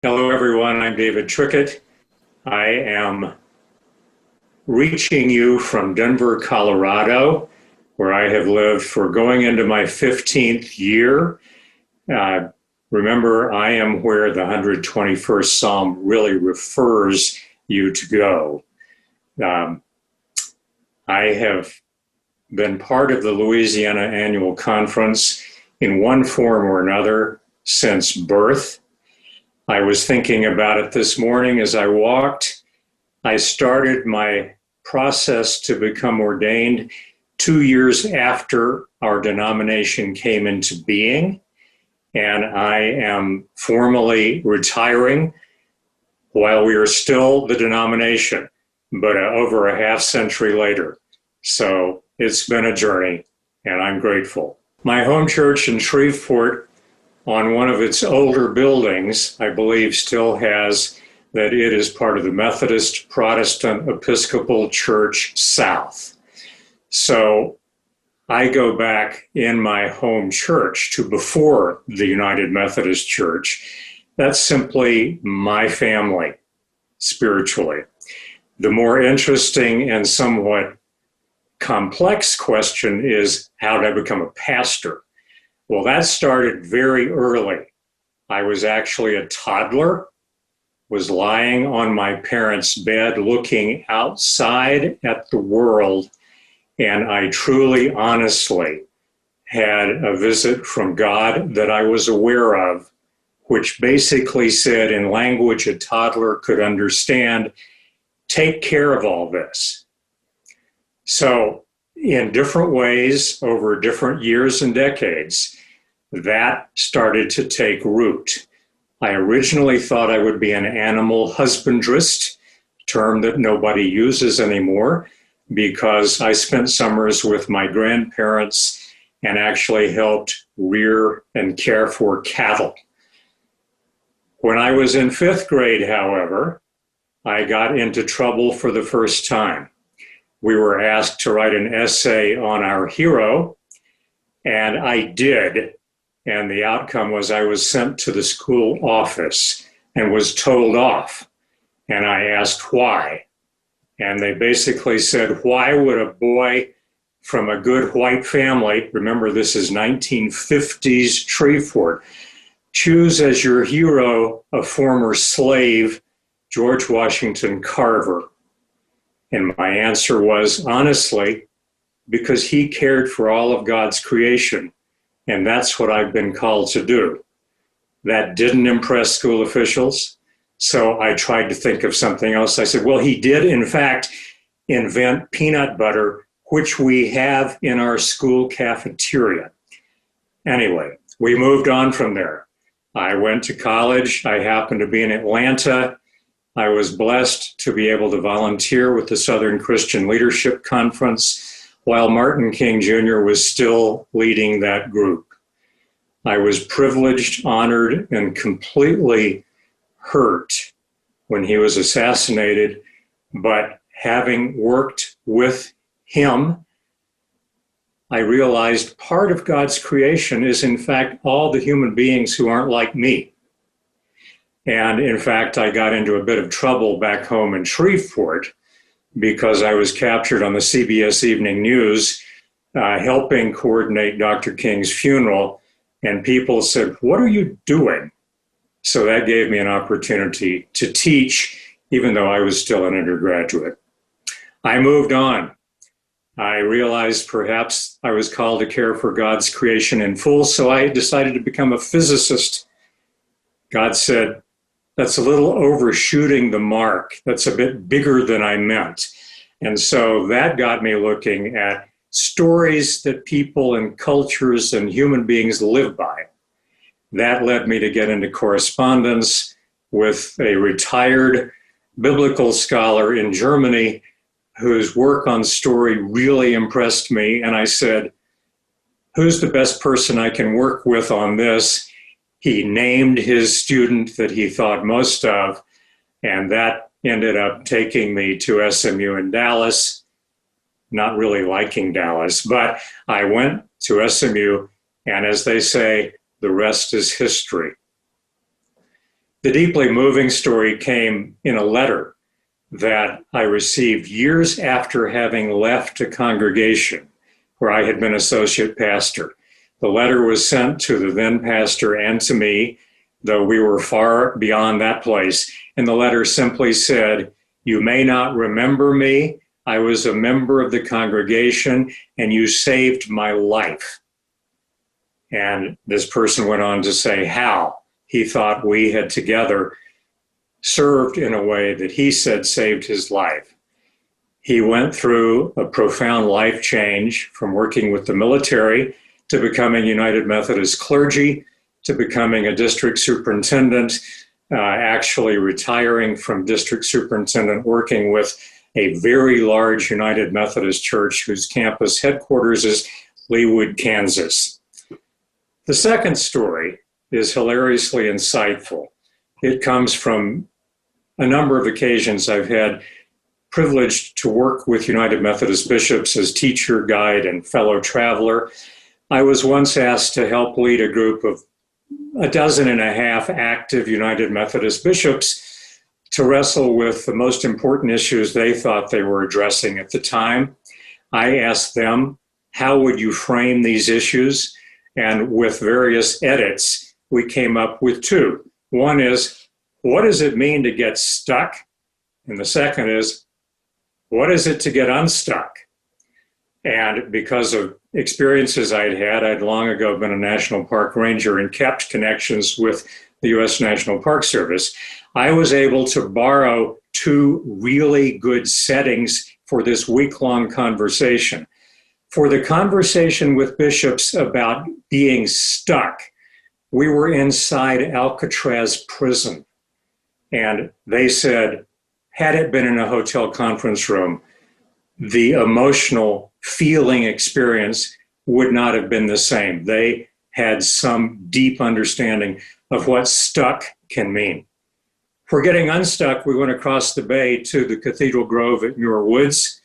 Hello, everyone. I'm David Trickett. I am reaching you from Denver, Colorado, where I have lived for going into my 15th year. Remember, I am where the 121st Psalm really refers you to go. I have been part of the Louisiana Annual Conference in one form or another since birth. I was thinking about it this morning as I walked. I started my process to become ordained 2 years after our denomination came into being, and I am formally retiring while we are still the denomination, but over a half century later. So it's been a journey, and I'm grateful. My home church in Shreveport, on one of its older buildings, I believe still has that it is part of the Methodist Protestant Episcopal Church South. So I go back in my home church to before the United Methodist Church. That's simply my family spiritually. The more interesting and somewhat complex question is, how did I become a pastor? Well, that started very early. I was actually a toddler, was lying on my parents' bed looking outside at the world, and I truly, honestly had a visit from God that I was aware of, which basically said in language a toddler could understand, take care of all this. So in different ways, over different years and decades, that started to take root. I originally thought I would be an animal husbandrist, term that nobody uses anymore, because I spent summers with my grandparents and actually helped rear and care for cattle. When I was in 5th grade, however, I got into trouble for the first time. We were asked to write an essay on our hero, and I did. And the outcome was I was sent to the school office and was told off. And I asked why. And they basically said, why would a boy from a good white family, remember this is 1950s Shreveport, choose as your hero a former slave, George Washington Carver? And my answer was, honestly, because he cared for all of God's creation. And that's what I've been called to do. That didn't impress school officials. So I tried to think of something else. I said, well, he did, in fact, invent peanut butter, which we have in our school cafeteria. Anyway, we moved on from there. I went to college. I happened to be in Atlanta. I was blessed to be able to volunteer with the Southern Christian Leadership Conference while Martin King Jr. was still leading that group. I was privileged, honored, and completely hurt when he was assassinated, but having worked with him, I realized part of God's creation is, in fact, all the human beings who aren't like me. And in fact, I got into a bit of trouble back home in Shreveport because I was captured on the CBS Evening News helping coordinate Dr. King's funeral. And people said, what are you doing? So that gave me an opportunity to teach, even though I was still an undergraduate. I moved on. I realized perhaps I was called to care for God's creation in full, so I decided to become a physicist. God said, that's a little overshooting the mark. That's a bit bigger than I meant. And so that got me looking at stories that people and cultures and human beings live by. That led me to get into correspondence with a retired biblical scholar in Germany whose work on story really impressed me. And I said, who's the best person I can work with on this? He named his student that he thought most of, and that ended up taking me to SMU in Dallas. Not really liking Dallas, but I went to SMU, and as they say, the rest is history. The deeply moving story came in a letter that I received years after having left a congregation where I had been associate pastor. The letter was sent to the then pastor and to me, though we were far beyond that place. And the letter simply said, "You may not remember me. I was a member of the congregation and you saved my life." And this person went on to say how he thought we had together served in a way that he said saved his life. He went through a profound life change from working with the military to becoming United Methodist clergy, to becoming a district superintendent, actually retiring from district superintendent, working with a very large United Methodist church whose campus headquarters is Leawood, Kansas. The second story is hilariously insightful. It comes from a number of occasions I've had privileged to work with United Methodist bishops as teacher, guide, and fellow traveler. I was once asked to help lead a group of 12 active United Methodist bishops to wrestle with the most important issues they thought they were addressing at the time. I asked them, how would you frame these issues? And with various edits, we came up with two. One is, what does it mean to get stuck? And the second is, what is it to get unstuck? And because of experiences I'd long ago been a national park ranger and kept connections with the U.S. National Park Service, I was able to borrow two really good settings for this week-long conversation. For the conversation with bishops about being stuck, we were inside Alcatraz prison. And they said, had it been in a hotel conference room, the emotional feeling experience would not have been the same. They had some deep understanding of what stuck can mean. For getting unstuck, we went across the bay to the Cathedral Grove at Muir Woods,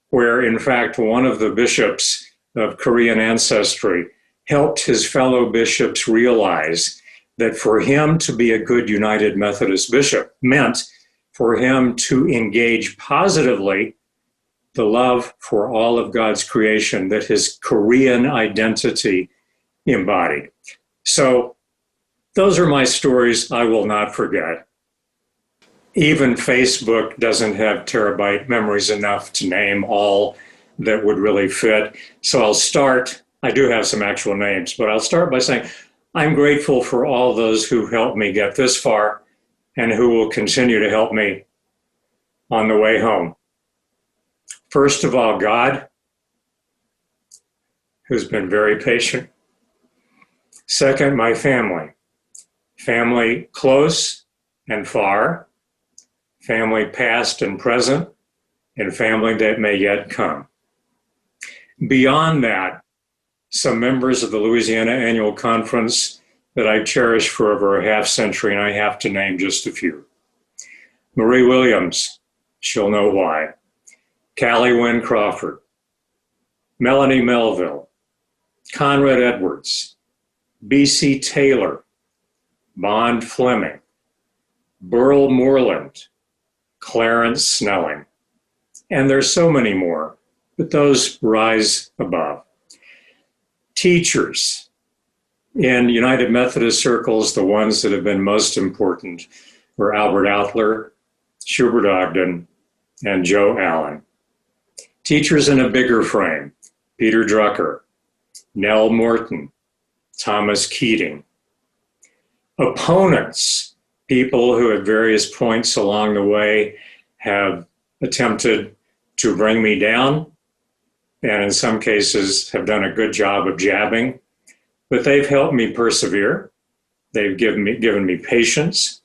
where in fact one of the bishops of Korean ancestry helped his fellow bishops realize that for him to be a good United Methodist bishop meant for him to engage positively the love for all of God's creation that his Korean identity embodied. So those are my stories I will not forget. Even Facebook doesn't have terabyte memories enough to name all that would really fit. So I'll start, I do have some actual names, but I'll start by saying I'm grateful for all those who helped me get this far and who will continue to help me on the way home. First of all, God, who's been very patient. Second, my family. Family close and far, family past and present, and family that may yet come. Beyond that, some members of the Louisiana Annual Conference that I've cherished for over a half century, and I have to name just a few. Marie Williams, she'll know why. Callie Wynn Crawford, Melanie Melville, Conrad Edwards, B.C. Taylor, Bond Fleming, Burl Moreland, Clarence Snelling. And there's so many more, but those rise above. Teachers in United Methodist circles, the ones that have been most important were Albert Outler, Schubert Ogden, and Joe Allen. Teachers in a bigger frame, Peter Drucker, Nell Morton, Thomas Keating. Opponents, people who at various points along the way have attempted to bring me down, and in some cases have done a good job of jabbing, but they've helped me persevere. They've given me patience.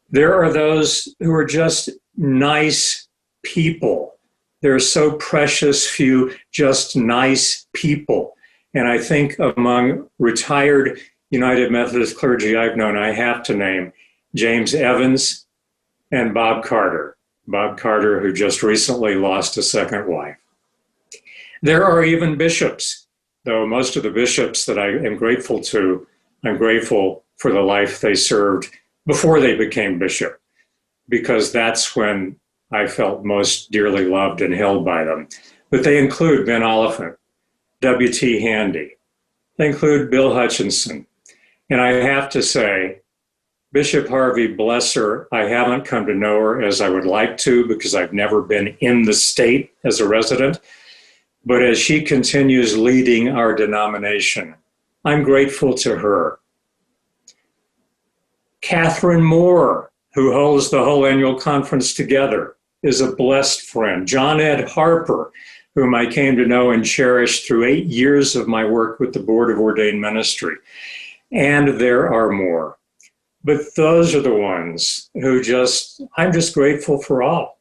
There are those who are just nice people. There are so precious few just nice people. And I think among retired United Methodist clergy I've known, I have to name James Evans and Bob Carter. Bob Carter, who just recently lost a second wife. There are even bishops, though most of the bishops that I am grateful to, I'm grateful for the life they served before they became bishop, because that's when I felt most dearly loved and held by them. But they include Ben Oliphant, W.T. Handy. They include Bill Hutchinson. And I have to say, Bishop Harvey, bless her, I haven't come to know her as I would like to because I've never been in the state as a resident. But as she continues leading our denomination, I'm grateful to her. Catherine Moore, who holds the whole annual conference together, is a blessed friend. John Ed Harper, whom I came to know and cherish through 8 years of my work with the Board of Ordained Ministry. And there are more. But those are the ones who I'm just grateful for all.